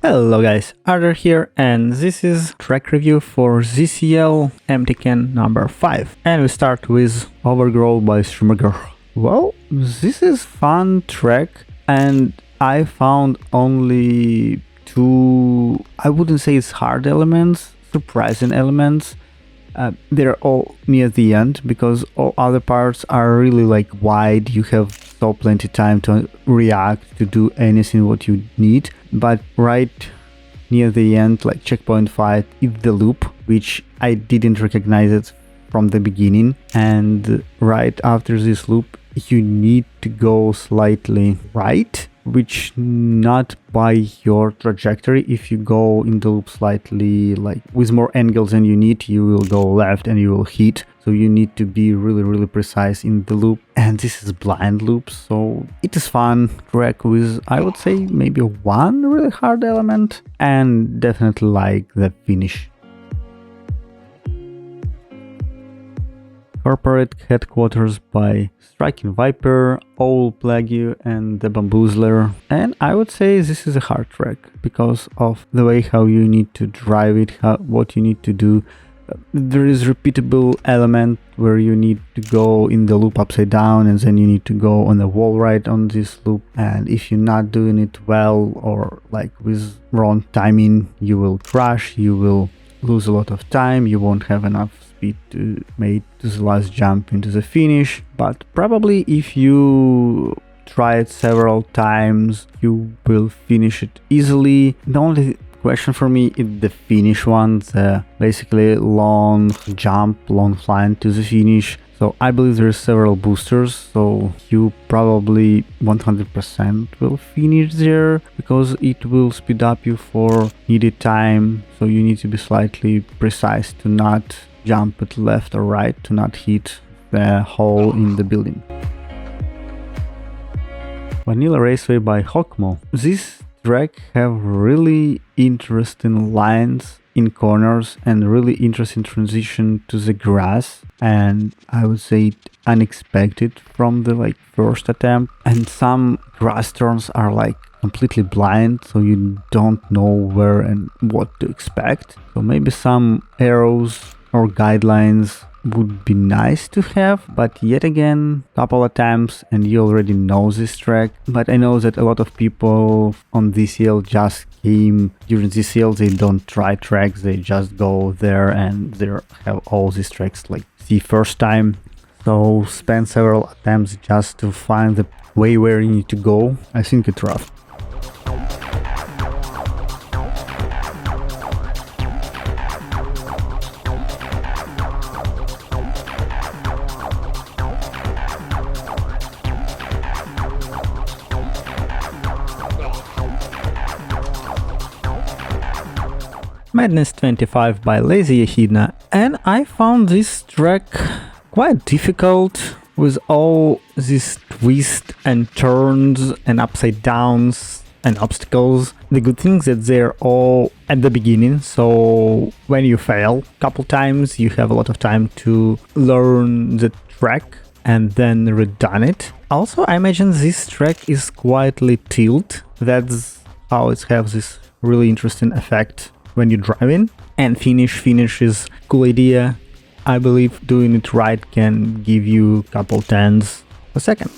Hello guys, Arthur here, and this is track review for ZSL Empty Can number 5. And we start with Overgrowth by Strumiger. Well, this is fun track, and I found only two, I wouldn't say it's hard elements, surprising elements. They're all near the end because all other parts are really like wide. You have so plenty time to react, to do anything what you need. But right near the end, like checkpoint fight, is the loop, which I didn't recognize it from the beginning. And right after this loop, you need to go slightly right, which not by your trajectory. If you go in the loop slightly like with more angles than you need, you will go left and you will hit. So you need to be really precise in the loop, and this is blind loop, so it is fun track with, I would say, maybe one really hard element, and definitely like the finish. Corporate Headquarters by Striking Viper, Owl Plague, and The Bamboozler. And I would say this is a hard track because of the way how you need to drive it, what you need to do. There is repeatable element where you need to go in the loop upside down, and then you need to go on the wall right on this loop. And if you're not doing it well or like with wrong timing, you will crash, you will lose a lot of time, you won't have enough speed to make the last jump into the finish. But probably if you try it several times, you will finish it easily. The only question for me is the finish one, the basically long jump, long climb to the finish. So I believe there's several boosters, so you probably 100% will finish there because it will speed up you for needed time. So you need to be slightly precise to not jump it left or right, to not hit the hole in the building. Vanilla Raceway by Hawkmo. This track have really interesting lines in corners and really interesting transition to the grass, and I would say unexpected from the first attempt. And some grass turns are like completely blind, so you don't know where and what to expect. So maybe some arrows or guidelines would be nice to have, but yet again, couple attempts and you already know this track. But I know that a lot of people on ZSL just came during ZSL, they don't try tracks, they just go there and they have all these tracks like the first time. So spend several attempts just to find the way where you need to go. I think it's rough. Madness 25 by Lazy Echidna, and I found this track quite difficult with all these twists and turns and upside downs and obstacles. The good thing is that they're all at the beginning, so when you fail a couple times you have a lot of time to learn the track and then redone it. Also, I imagine this track is quietly tilted, that's how it has this really interesting effect when you drive in. And finish is cool idea. I believe doing it right can give you a couple tens a second.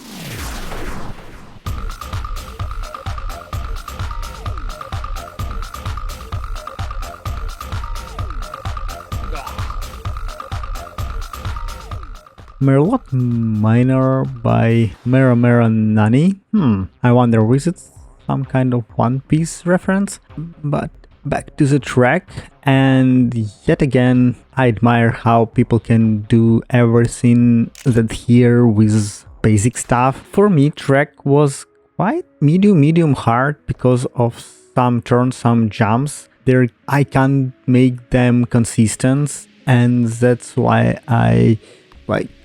Merlot Manor by Merlot Manor. I wonder, is it some kind of One Piece reference? But back to the track, and yet again I admire how people can do everything that here with basic stuff. For me, track was quite medium hard because of some turns, some jumps. There I can't make them consistent, and that's why I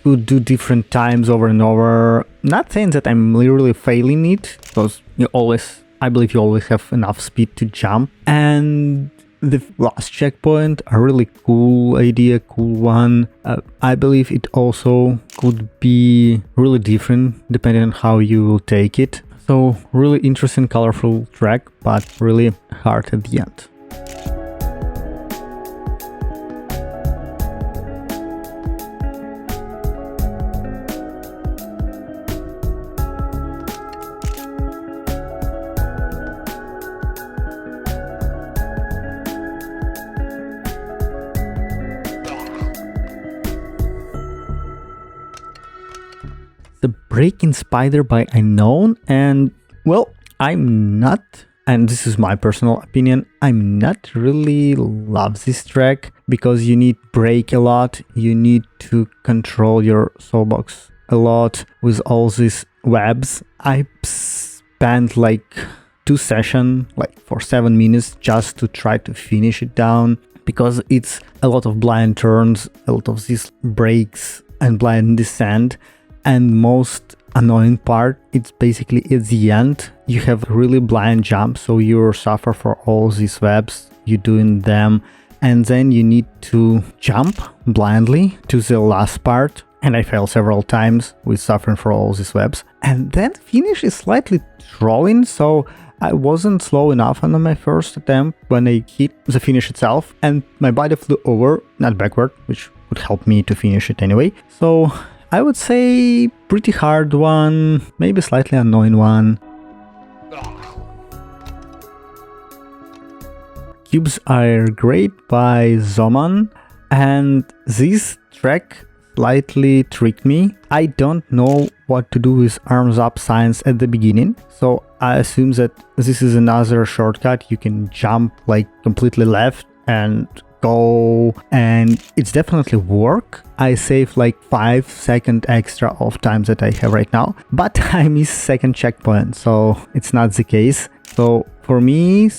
could do different times over and over. Not saying that I'm literally failing it, because I believe you always have enough speed to jump. And the last checkpoint, a really cool idea, cool one. I believe it also could be really different depending on how you will take it. So really interesting, colorful track, but really hard at the end. The Breaking Spider by Unknown, and well, I'm not, and this is my personal opinion, I'm not really love this track because you need brake a lot, you need to control your sawbox a lot with all these webs. I spent like 2 sessions, like for 7 minutes, just to try to finish it down because it's a lot of blind turns, a lot of these brakes and blind descent. And most annoying part, it's basically at the end, you have really blind jump, so you suffer for all these webs, you're doing them, and then you need to jump blindly to the last part, and I failed several times with suffering for all these webs. And then finish is slightly trolling, so I wasn't slow enough on my first attempt when I hit the finish itself, and my body flew over, not backward, which would help me to finish it anyway. So I would say pretty hard one, maybe slightly annoying one. Cubes Are Great by Zoman, and this track slightly tricked me. I don't know what to do with arms up signs at the beginning, so I assume that this is another shortcut. You can jump like completely left and go, and it's definitely work. I saved like 5 seconds extra of time that I have right now, but I missed second checkpoint, so it's not the case. So for me,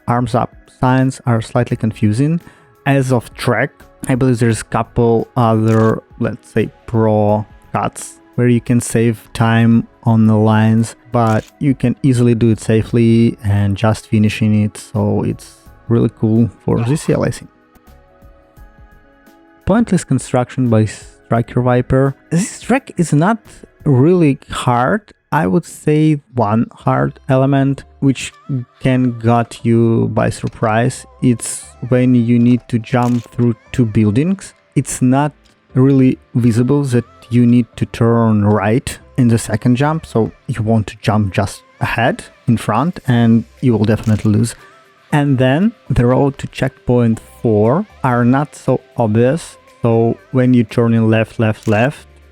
arms up signs are slightly confusing. As of track, I believe there's a couple other, let's say, pro cuts where you can save time on the lines, but you can easily do it safely and just finishing it, so it's really cool for ZSL, I think. Paintless Construction by Striker Viper. This track is not really hard. I would say one hard element which can got you by surprise. It's when you need to jump through 2 buildings. It's not really visible that you need to turn right in the second jump, so you want to jump just ahead in front and you will definitely lose. And then the road to checkpoint 4 are not so obvious, so when you turn in left,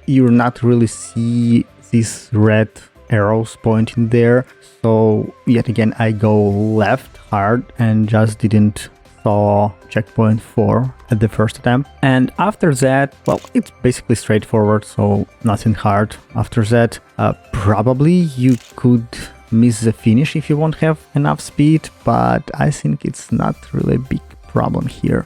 you not really see these red arrows pointing there. So yet again, I go left hard and just didn't saw checkpoint 4 at the first attempt. And after that, well, it's basically straightforward, so nothing hard. After that, probably you could miss the finish if you won't have enough speed, but I think it's not really a big problem here.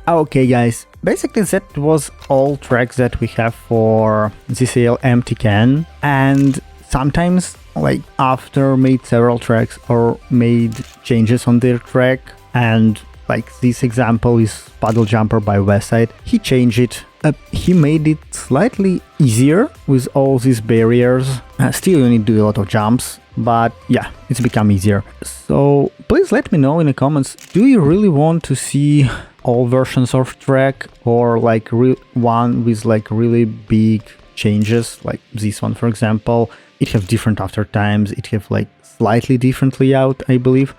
Okay guys, basically that was all tracks that we have for ZSL Empty Can, and sometimes like after made several tracks or made changes on their track, and like this example is Puddle Jumper by Westside, he changed it. He made it slightly easier with all these barriers. Still you need to do a lot of jumps, but yeah, it's become easier. So please let me know in the comments, do you really want to see all versions of track, or like one with like really big changes, like this one for example? It have different after times, it have like slightly different layout, I believe.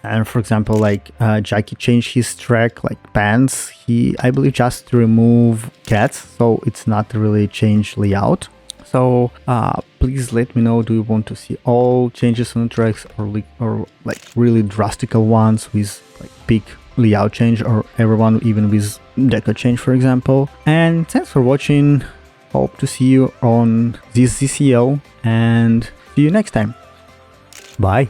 And for example, like Jackie changed his track, like pants, I believe just remove cats, so it's not really change layout. So please let me know, do you want to see all changes on the tracks, or like really drastic ones with like big layout change, or everyone even with deco change for example. And thanks for watching, hope to see you on this ZSL and see you next time. Bye.